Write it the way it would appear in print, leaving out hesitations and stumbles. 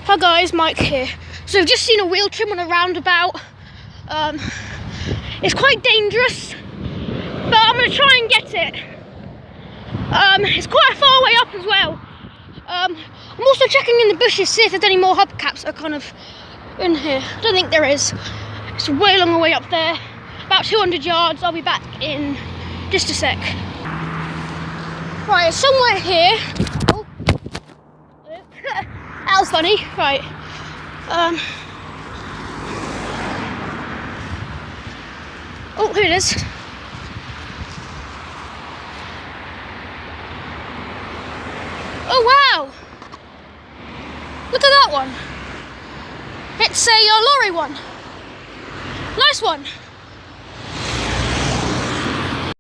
Hi guys, Mike here. So we've just seen a wheel trim on a roundabout. It's quite dangerous, but I'm going to try and get it. It's quite a far way up as well. I'm also checking in the bushes, see if there's any more hubcaps that are kind of in here. I don't think there is. It's way along the way up there. About 200 yards. I'll be back in just a sec. Right, it's somewhere here. Oh. That was funny. Right. Oh, here it is. Oh wow! Look at that one. It's a lorry one. Nice one.